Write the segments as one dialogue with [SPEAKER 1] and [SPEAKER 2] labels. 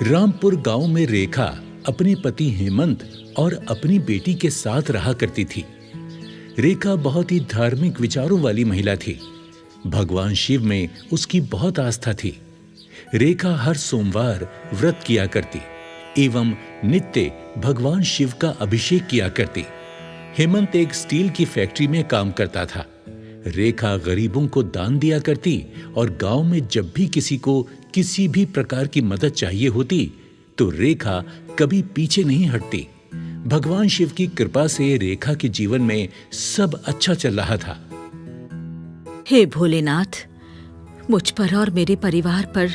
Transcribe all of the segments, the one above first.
[SPEAKER 1] रामपुर गांव में रेखा अपने पति हेमंत और अपनी बेटी के साथ रहा करती थी। रेखा बहुत ही धार्मिक विचारों वाली महिला थी। भगवान शिव में उसकी बहुत आस्था थी। रेखा हर सोमवार व्रत किया करती एवं नित्य भगवान शिव का अभिषेक किया करती। हेमंत एक स्टील की फैक्ट्री में काम करता था। रेखा गरीबों को दान दिया करती और गांव में जब भी किसी को किसी भी प्रकार की मदद चाहिए होती तो रेखा कभी पीछे नहीं हटती। भगवान शिव की कृपा से रेखा के जीवन में सब अच्छा चल रहा था।
[SPEAKER 2] हे भोलेनाथ, मुझ पर और मेरे परिवार पर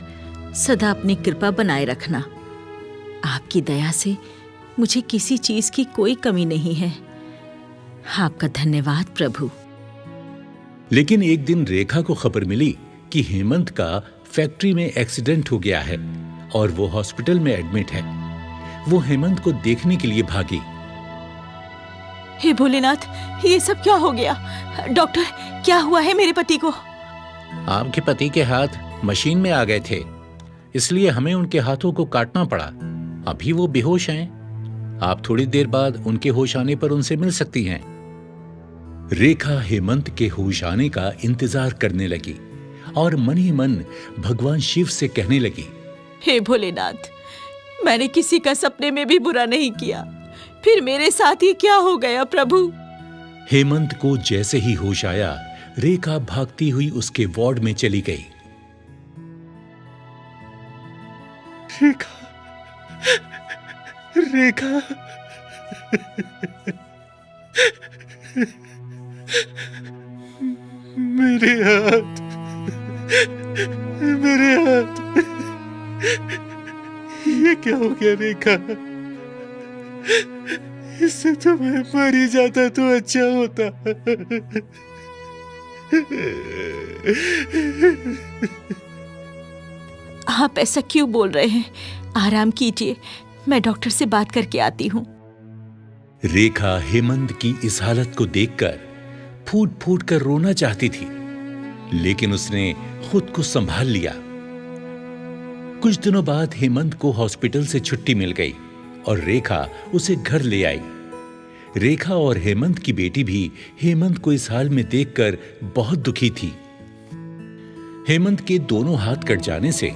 [SPEAKER 2] सदा अपनी कृपा बनाए रखना। आपकी दया से मुझे किसी चीज की कोई कमी नहीं है। आपका धन्यवाद प्रभु।
[SPEAKER 1] लेकिन एक दिन रेखा को खबर मिली कि हेमंत का फैक्ट्री में एक्सीडेंट हो गया है और वो हॉस्पिटल में एडमिट है। वो हेमंत को देखने के लिए भागी।
[SPEAKER 2] हे भोलेनाथ, ये सब क्या हो गया? डॉक्टर, क्या हुआ है मेरे पति को?
[SPEAKER 1] आपके पति के हाथ मशीन में आ गए थे, इसलिए हमें उनके हाथों को काटना पड़ा। अभी वो बेहोश हैं। आप थोड़ी देर बाद उनके होश आने पर उनसे मिल सकती हैं। रेखा हेमंत के होश आने का इंतजार करने लगी और मन ही मन भगवान शिव से कहने लगी,
[SPEAKER 2] हे भोलेनाथ, मैंने किसी का सपने में भी बुरा नहीं किया, फिर मेरे साथ ही क्या हो गया प्रभु?
[SPEAKER 1] हेमंत को जैसे ही होश आया, रेखा भागती हुई उसके वार्ड में चली गई।
[SPEAKER 3] रेखा, रेखा, मेरे हाथ, मेरे हाथ, ये क्या हो गया रेखा? इससे तो मैं मर ही जाता तो अच्छा होता।
[SPEAKER 2] आप ऐसा क्यों बोल रहे हैं? आराम कीजिए, मैं डॉक्टर से बात करके आती हूँ।
[SPEAKER 1] रेखा हेमंत की इस हालत को देखकर फूट फूट कर रोना चाहती थी, लेकिन उसने खुद को संभाल लिया। कुछ दिनों बाद हेमंत को हॉस्पिटल से छुट्टी मिल गई और रेखा उसे घर ले आई। रेखा और हेमंत की बेटी भी हेमंत को इस हाल में देखकर बहुत दुखी थी। हेमंत के दोनों हाथ कट जाने से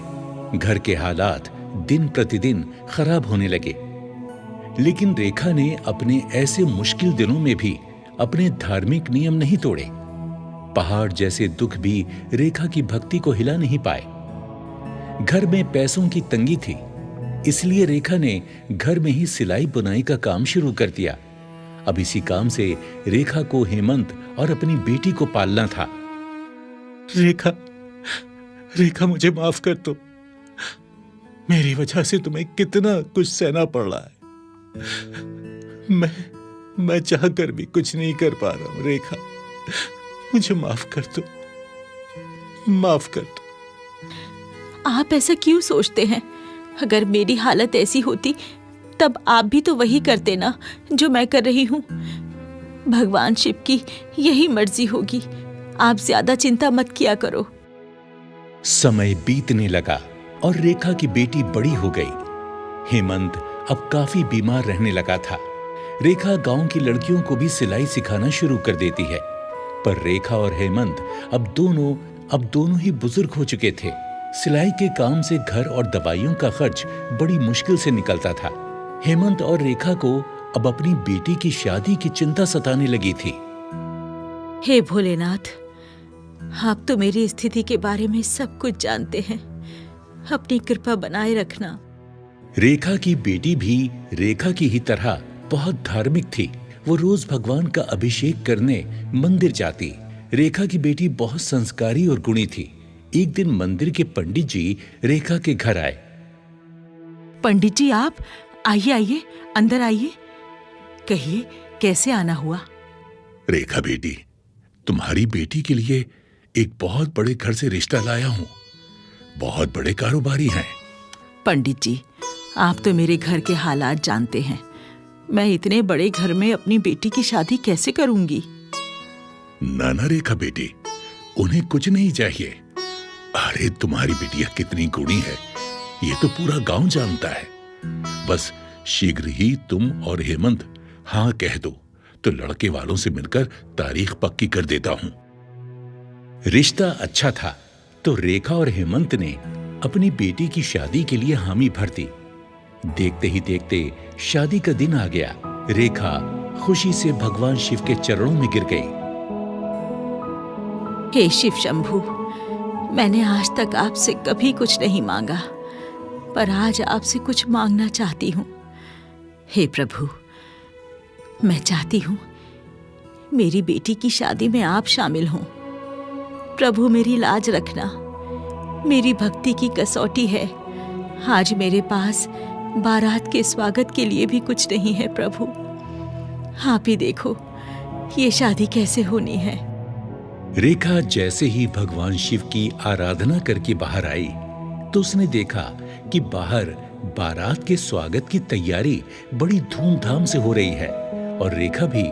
[SPEAKER 1] घर के हालात दिन प्रतिदिन खराब होने लगे, लेकिन रेखा ने अपने ऐसे मुश्किल दिनों में भी अपने धार्मिक नियम नहीं तोड़े। पहाड़ जैसे दुख भी रेखा की भक्ति को हिला नहीं पाए। घर में पैसों की तंगी थी, इसलिए रेखा ने घर में ही सिलाई बुनाई का काम शुरू कर दिया। अब इसी काम से रेखा को हेमंत और अपनी बेटी को पालना था।
[SPEAKER 3] रेखा, रेखा, मुझे माफ कर दो। मेरी वजह से तुम्हें कितना कुछ सहना पड़ रहा है। मैं चाहकर भी कुछ नहीं कर पा रहा हूं। रेखा, मुझे माफ कर दो, माफ कर दो।
[SPEAKER 2] आप ऐसा क्यों सोचते हैं? अगर मेरी हालत ऐसी होती तब आप भी तो वही करते ना जो मैं कर रही हूँ। भगवान शिव की यही मर्जी होगी। आप ज्यादा चिंता मत किया करो।
[SPEAKER 1] समय बीतने लगा और रेखा की बेटी बड़ी हो गई। हेमंत अब काफी बीमार रहने लगा था। रेखा गांव की लड़कियों को भी सिलाई सिखाना शुरू कर देती है, पर रेखा और हेमंत अब दोनों ही बुजुर्ग हो चुके थे। सिलाई के काम से घर और दवाइयों का खर्च बड़ी मुश्किल से निकलता था। हेमंत और रेखा को अब अपनी बेटी की शादी की चिंता सताने लगी थी।
[SPEAKER 2] हे भोलेनाथ, आप तो मेरी स्थिति के बारे में सब कुछ जानते हैं। अपनी कृपा बनाए रखना।
[SPEAKER 1] रेखा की बेटी भी रेखा की ही तरह बहुत धार्मिक थी। वो रोज भगवान का अभिषेक करने मंदिर जाती। रेखा की बेटी बहुत संस्कारी और गुणी थी। एक दिन मंदिर के पंडित जी रेखा के घर आए।
[SPEAKER 2] पंडित जी, आप आइए, आइए, अंदर आइए। कहिए, कैसे आना हुआ?
[SPEAKER 3] रेखा बेटी, तुम्हारी बेटी के लिए एक बहुत बड़े घर से रिश्ता लाया हूं। बहुत बड़े कारोबारी हैं।
[SPEAKER 2] पंडित जी, आप तो मेरे घर के हालात जानते हैं। मैं इतने बड़े घर में अपनी बेटी की शादी कैसे करूंगी?
[SPEAKER 3] ना रेखा बेटी, उन्हें कुछ नहीं चाहिए।
[SPEAKER 1] अरे तुम्हारी बिटिया कितनी गुणी है ये तो पूरा गांव जानता है। बस शीघ्र ही तुम और हेमंत हाँ कह दो तो लड़के वालों से मिलकर तारीख पक्की कर देता हूं। रिश्ता अच्छा था तो रेखा और हेमंत ने अपनी बेटी की शादी के लिए हामी भर दी। देखते ही देखते शादी का दिन आ गया। रेखा खुशी से भगवान शिव के चरणों में गिर गई।
[SPEAKER 2] हे शिव शंभू, मैंने आज तक आपसे कभी कुछ नहीं मांगा, पर आज आपसे कुछ मांगना चाहती हूँ। हे प्रभु, मैं चाहती हूँ मेरी बेटी की शादी में आप शामिल हों। प्रभु मेरी लाज रखना, मेरी भक्ति की कसौटी है। आज मेरे पास बारात के स्वागत के लिए भी कुछ नहीं है प्रभु। आप ही देखो ये शादी कैसे होनी है।
[SPEAKER 1] रेखा जैसे ही भगवान शिव की आराधना करके बाहर आई तो उसने देखा कि बाहर बारात के स्वागत की तैयारी बड़ी धूमधाम से हो रही है और रेखा भी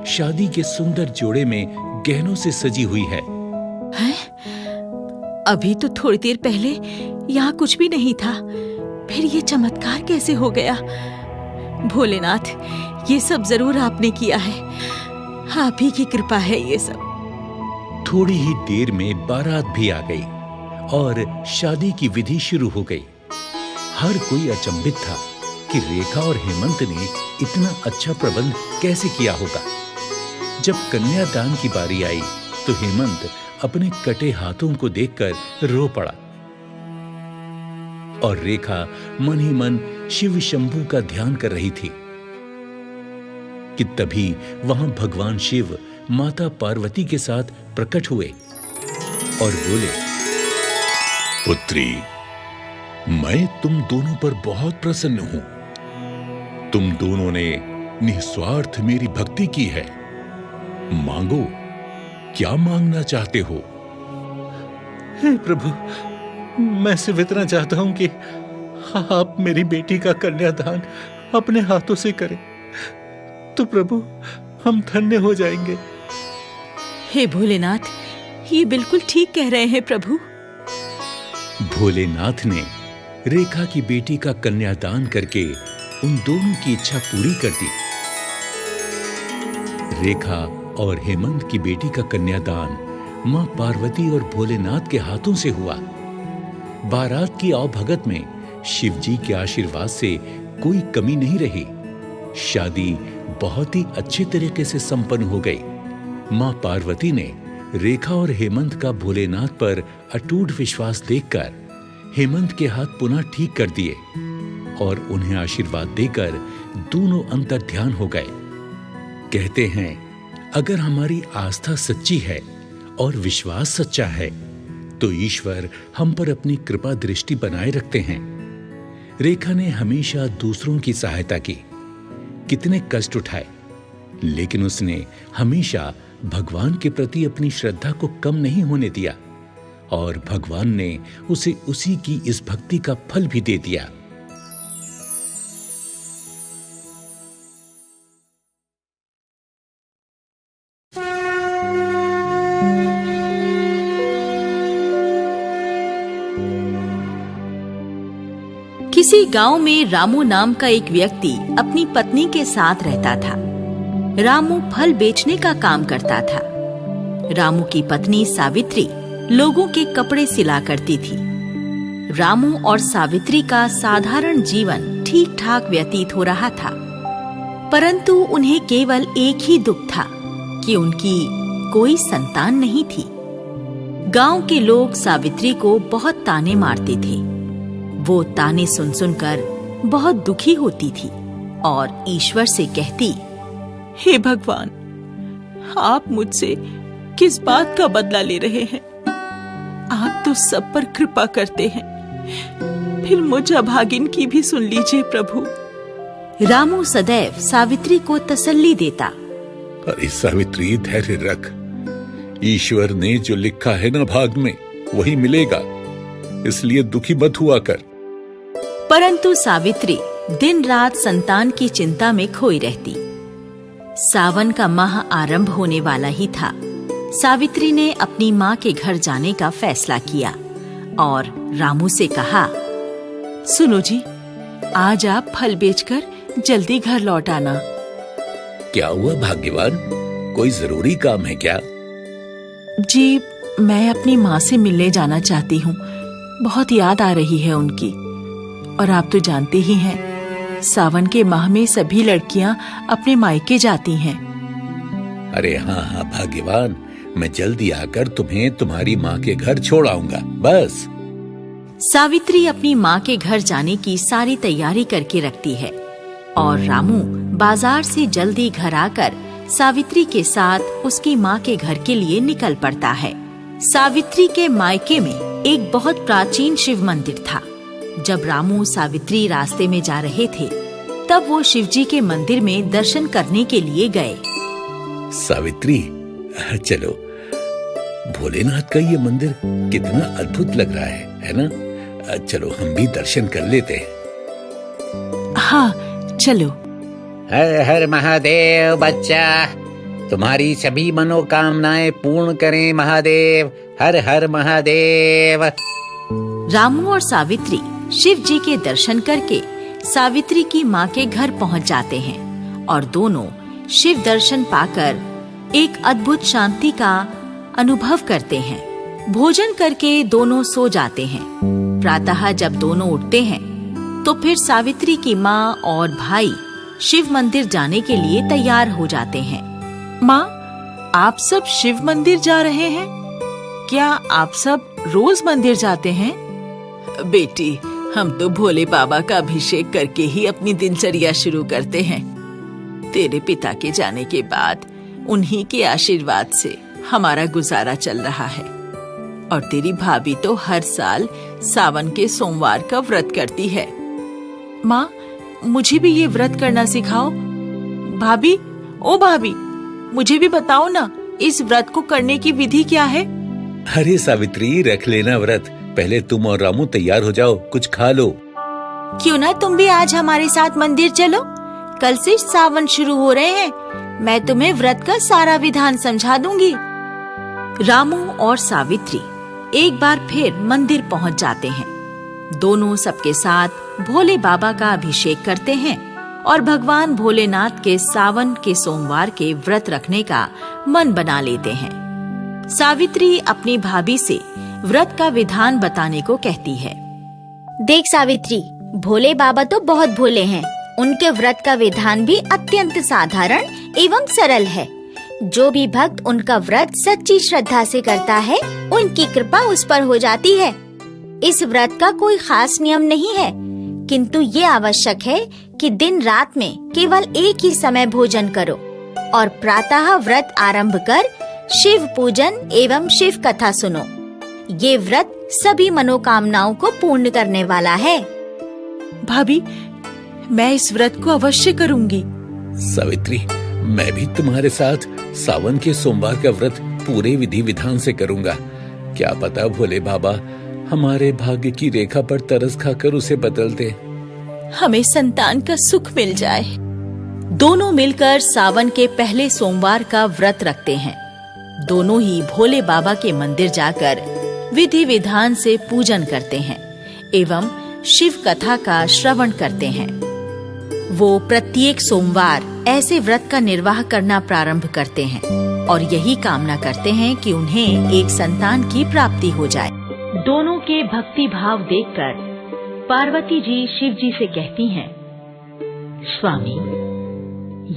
[SPEAKER 1] शादी के सुंदर जोड़े में गहनों से सजी हुई है।
[SPEAKER 2] हैं? अभी तो थोड़ी देर पहले यहाँ कुछ भी नहीं था, फिर ये चमत्कार कैसे हो गया? भोलेनाथ, ये सब जरूर आपने किया है, आप ही की कृपा है ये सब।
[SPEAKER 1] थोड़ी ही देर में बारात भी आ गई और शादी की विधि शुरू हो गई। हर कोई अचंभित था कि रेखा और हेमंत ने इतना अच्छा प्रबंध कैसे किया होगा। जब कन्यादान की बारी आई तो हेमंत अपने कटे हाथों को देखकर रो पड़ा और रेखा मन ही मन शिव शंभू का ध्यान कर रही थी कि तभी वहां भगवान शिव माता पार्वती के साथ प्रकट हुए और बोले, पुत्री, मैं तुम दोनों पर बहुत प्रसन्न हूं। तुम दोनों ने निस्वार्थ मेरी भक्ति की है। मांगो, क्या मांगना चाहते हो?
[SPEAKER 3] हे प्रभु, मैं सिर्फ इतना चाहता हूं कि आप मेरी बेटी का कन्यादान अपने हाथों से करें तो प्रभु हम धन्य हो जाएंगे।
[SPEAKER 2] हे भोलेनाथ, ये बिल्कुल ठीक कह रहे हैं प्रभु।
[SPEAKER 1] भोलेनाथ ने रेखा की बेटी का कन्यादान करके उन दोनों की इच्छा पूरी कर दी। रेखा और हेमंत की बेटी का कन्यादान मां पार्वती और भोलेनाथ के हाथों से हुआ। बारात की आवभगत में शिव जी के आशीर्वाद से कोई कमी नहीं रही। शादी बहुत ही अच्छे तरीके से संपन्न हो गई। मां पार्वती ने रेखा और हेमंत का भोलेनाथ पर अटूट विश्वास देखकर हेमंत के हाथ पुनः ठीक कर दिए और उन्हें आशीर्वाद देकर दोनों अंतर्ध्यान हो गए। कहते हैं, अगर हमारी आस्था सच्ची है और विश्वास सच्चा है तो ईश्वर हम पर अपनी कृपा दृष्टि बनाए रखते हैं। रेखा ने हमेशा दूसरों की सहायता की, कितने कष्ट उठाए, लेकिन उसने हमेशा भगवान के प्रति अपनी श्रद्धा को कम नहीं होने दिया और भगवान ने उसे उसी की इस भक्ति का फल भी दे दिया।
[SPEAKER 2] किसी गांव में रामू नाम का एक व्यक्ति अपनी पत्नी के साथ रहता था। रामू फल बेचने का काम करता था। रामू की पत्नी सावित्री लोगों के कपड़े सिला करती थी। रामू और सावित्री का साधारण जीवन ठीक ठाक व्यतीत हो रहा था, परंतु उन्हें केवल एक ही दुख था कि उनकी कोई संतान नहीं थी। गांव के लोग सावित्री को बहुत ताने मारते थे। वो ताने सुन सुनकर बहुत दुखी होती थी और ईश्वर से कहती, हे भगवान, आप मुझसे किस बात का बदला ले रहे हैं? आप तो सब पर कृपा करते हैं, फिर मुझ अभागिन की भी सुन लीजिए प्रभु। रामू सदैव सावित्री को तसल्ली देता।
[SPEAKER 1] अरे सावित्री, धैर्य रख। ईश्वर ने जो लिखा है ना भाग में वही मिलेगा, इसलिए दुखी मत हुआ कर।
[SPEAKER 2] परंतु सावित्री दिन रात संतान की चिंता में खोई रहती। सावन का माह आरंभ होने वाला ही था। सावित्री ने अपनी माँ के घर जाने का फैसला किया और रामू से कहा,
[SPEAKER 4] सुनो जी, आज आप फल बेचकर जल्दी घर लौट आना।
[SPEAKER 1] क्या हुआ भाग्यवान, कोई जरूरी काम है क्या?
[SPEAKER 4] जी, मैं अपनी माँ से मिलने जाना चाहती हूँ। बहुत याद आ रही है उनकी। और आप तो जानते ही हैं, सावन के माह में सभी लड़कियाँ अपने मायके जाती हैं।
[SPEAKER 1] अरे हाँ भाग्यवान, मैं जल्दी आकर तुम्हें तुम्हारी माँ के घर छोड़ आऊंगा, बस।
[SPEAKER 2] सावित्री अपनी माँ के घर जाने की सारी तैयारी करके रखती है और रामू बाजार से जल्दी घर आकर सावित्री के साथ उसकी माँ के घर के लिए निकल पड़ता है। सावित्री के मायके में एक बहुत प्राचीन शिव मंदिर था। जब रामू सावित्री रास्ते में जा रहे थे, तब वो शिवजी के मंदिर में दर्शन करने के लिए गए।
[SPEAKER 1] सावित्री, चलो, भोलेनाथ का ये मंदिर कितना अद्भुत लग रहा है ना? चलो हम भी दर्शन कर लेते हैं।
[SPEAKER 4] हाँ, चलो।
[SPEAKER 5] हर हर महादेव बच्चा, तुम्हारी सभी मनोकामनाएं पूर्ण करें महादेव। हर हर महादेव।
[SPEAKER 2] रामू और सावित्री शिव जी के दर्शन करके सावित्री की माँ के घर पहुँच जाते हैं और दोनों शिव दर्शन पाकर एक अद्भुत शांति का अनुभव करते हैं। भोजन करके दोनों सो जाते हैं। प्रातः जब दोनों उठते हैं, तो फिर सावित्री की माँ और भाई शिव मंदिर जाने के लिए तैयार हो जाते हैं।
[SPEAKER 4] माँ, आप सब शिव मंदिर जा रहे हैं? क्या आप सब रोज मंदिर जाते हैं? बेटी, हम तो भोले बाबा का अभिषेक करके ही अपनी दिनचर्या शुरू करते हैं। तेरे पिता के जाने के बाद उन्हीं के आशीर्वाद से हमारा गुजारा चल रहा है। और तेरी भाभी तो हर साल सावन के सोमवार का व्रत करती है। माँ, मुझे भी ये व्रत करना सिखाओ। भाभी, ओ भाभी, मुझे भी बताओ ना, इस व्रत को करने की विधि क्या है?
[SPEAKER 1] अरे सावित्री, रख लेना व्रत। पहले तुम और रामू तैयार हो जाओ, कुछ खा लो।
[SPEAKER 2] क्यों ना तुम भी आज हमारे साथ मंदिर चलो। कल से सावन शुरू हो रहे हैं। मैं तुम्हें व्रत का सारा विधान समझा दूंगी। रामू और सावित्री एक बार फिर मंदिर पहुंच जाते हैं। दोनों सबके साथ भोले बाबा का अभिषेक करते हैं और भगवान भोलेनाथ के सावन के सोमवार के व्रत रखने का मन बना लेते हैं। सावित्री अपनी भाभी से व्रत का विधान बताने को कहती है।
[SPEAKER 6] देख सावित्री, भोले बाबा तो बहुत भोले हैं। उनके व्रत का विधान भी अत्यंत साधारण एवं सरल है। जो भी भक्त उनका व्रत सच्ची श्रद्धा से करता है, उनकी कृपा उस पर हो जाती है। इस व्रत का कोई खास नियम नहीं है, किंतु ये आवश्यक है कि दिन रात में केवल एक ही समय भोजन करो और प्रातः व्रत आरंभ कर शिव पूजन एवं शिव कथा सुनो। ये व्रत सभी मनोकामनाओं को पूर्ण करने वाला है।
[SPEAKER 4] भाभी, मैं इस व्रत को अवश्य करूंगी।
[SPEAKER 1] सावित्री, मैं भी तुम्हारे साथ सावन के सोमवार का व्रत पूरे विधि विधान से करूंगा। क्या पता भोले बाबा हमारे भाग्य की रेखा पर तरस खाकर उसे बदल दे।
[SPEAKER 4] हमें संतान का सुख मिल जाए।
[SPEAKER 2] दोनों मिलकर सावन के पहले सोमवार का व्रत रखते हैं। दोनों ही भोले बाबा के मंदिर जाकर विधि विधान से पूजन करते हैं एवं शिव कथा का श्रवण करते हैं। वो प्रत्येक सोमवार ऐसे व्रत का निर्वाह करना प्रारंभ करते हैं और यही कामना करते हैं कि उन्हें एक संतान की प्राप्ति हो जाए। दोनों के भक्ति भाव देखकर पार्वती जी शिव जी से कहती हैं, स्वामी,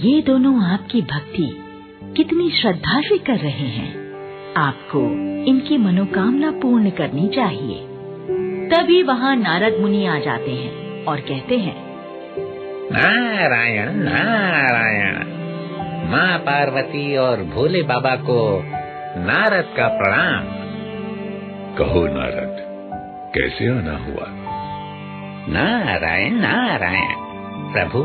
[SPEAKER 2] ये दोनों आपकी भक्ति कितनी श्रद्धा से कर रहे हैं। आपको इनकी मनोकामना पूर्ण करनी चाहिए। तभी वहाँ नारद मुनि आ जाते हैं और कहते हैं,
[SPEAKER 5] नारायण नारायण। माँ पार्वती और भोले बाबा को नारद का प्रणाम।
[SPEAKER 3] कहो नारद, कैसे आना हुआ?
[SPEAKER 5] नारायण नारायण। प्रभु,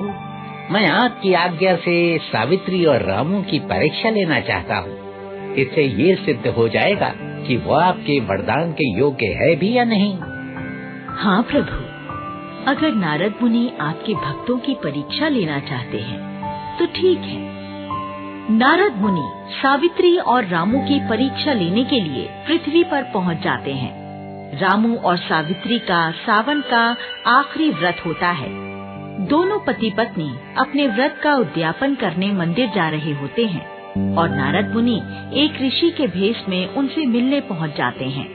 [SPEAKER 5] मैं आपकी आज्ञा से सावित्री और रामू की परीक्षा लेना चाहता हूँ। इससे ये सिद्ध हो जाएगा कि वो आपके वरदान के योग्य है भी या नहीं।
[SPEAKER 2] हाँ प्रभु, अगर नारद मुनि आपके भक्तों की परीक्षा लेना चाहते हैं तो ठीक है। नारद मुनि सावित्री और रामू की परीक्षा लेने के लिए पृथ्वी पर पहुंच जाते हैं। रामू और सावित्री का सावन का आखिरी व्रत होता है। दोनों पति पत्नी अपने व्रत का उद्यापन करने मंदिर जा रहे होते हैं और नारद मुनि एक ऋषि के भेष में उनसे मिलने पहुंच जाते हैं।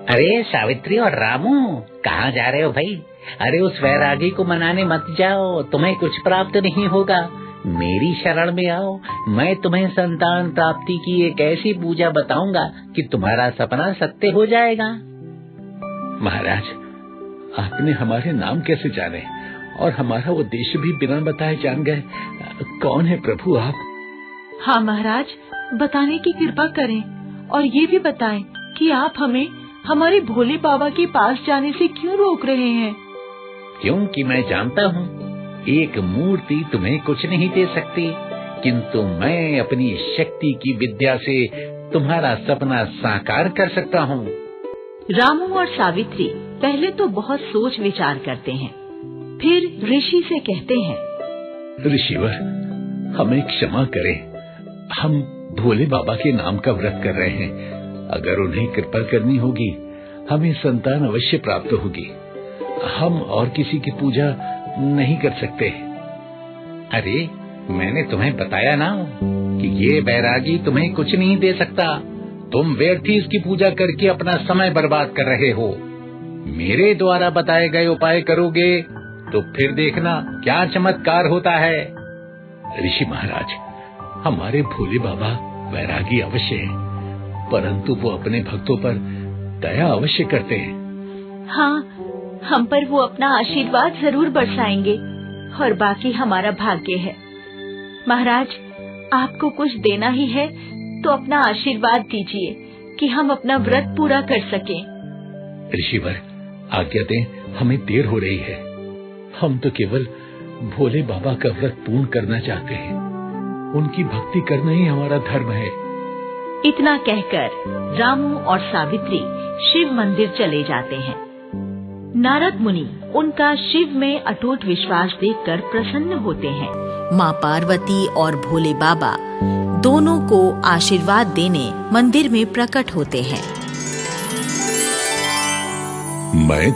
[SPEAKER 5] अरे सावित्री और रामू, कहाँ जा रहे हो भाई? अरे उस वैरागी को मनाने मत जाओ, तुम्हें कुछ प्राप्त नहीं होगा। मेरी शरण में आओ, मैं तुम्हें संतान प्राप्ति की एक ऐसी पूजा बताऊंगा कि तुम्हारा सपना सत्य हो जाएगा।
[SPEAKER 1] महाराज, आपने हमारे नाम कैसे जाने और हमारा उद्देश्य भी बिना बताए जान गए? कौन है प्रभु आप?
[SPEAKER 4] हाँ महाराज, बताने की कृपा करें और ये भी बताएं कि आप हमें हमारे भोले बाबा के पास जाने से क्यों रोक रहे हैं?
[SPEAKER 5] क्योंकि मैं जानता हूँ एक मूर्ति तुम्हें कुछ नहीं दे सकती, किंतु मैं अपनी शक्ति की विद्या से तुम्हारा सपना साकार कर सकता हूँ।
[SPEAKER 2] रामू और सावित्री पहले तो बहुत सोच विचार करते हैं, फिर ऋषि से कहते हैं,
[SPEAKER 1] ऋषिवर, हमें क्षमा करें, हम भोले बाबा के नाम का व्रत कर रहे हैं। अगर उन्हें कृपा करनी होगी, हमें संतान अवश्य प्राप्त होगी। हम और किसी की पूजा नहीं कर सकते।
[SPEAKER 5] अरे मैंने तुम्हें बताया ना कि ये बैरागी तुम्हें कुछ नहीं दे सकता। तुम व्यर्थ ही इसकी पूजा करके अपना समय बर्बाद कर रहे हो। मेरे द्वारा बताए गए उपाय करोगे तो फिर देखना क्या चमत्कार होता है।
[SPEAKER 1] ऋषि महाराज, हमारे भोले बाबा वैरागी अवश्य हैं, परंतु वो अपने भक्तों पर दया अवश्य करते हैं।
[SPEAKER 2] हाँ, हम पर वो अपना आशीर्वाद जरूर बरसाएंगे और बाकी हमारा भाग्य है। महाराज, आपको कुछ देना ही है तो अपना आशीर्वाद दीजिए कि हम अपना व्रत पूरा कर सकें।
[SPEAKER 1] ऋषिवर, आज्ञा दें, हमें देर हो रही है। हम तो केवल भोले बाबा का व्रत पूर्ण करना चाहते हैं। उनकी भक्ति करना ही हमारा धर्म है।
[SPEAKER 2] इतना कहकर रामू और सावित्री शिव मंदिर चले जाते हैं। नारद मुनि उनका शिव में अटूट विश्वास देखकर प्रसन्न होते हैं। माँ पार्वती और भोले बाबा दोनों को आशीर्वाद देने मंदिर में प्रकट होते हैं।
[SPEAKER 1] मैं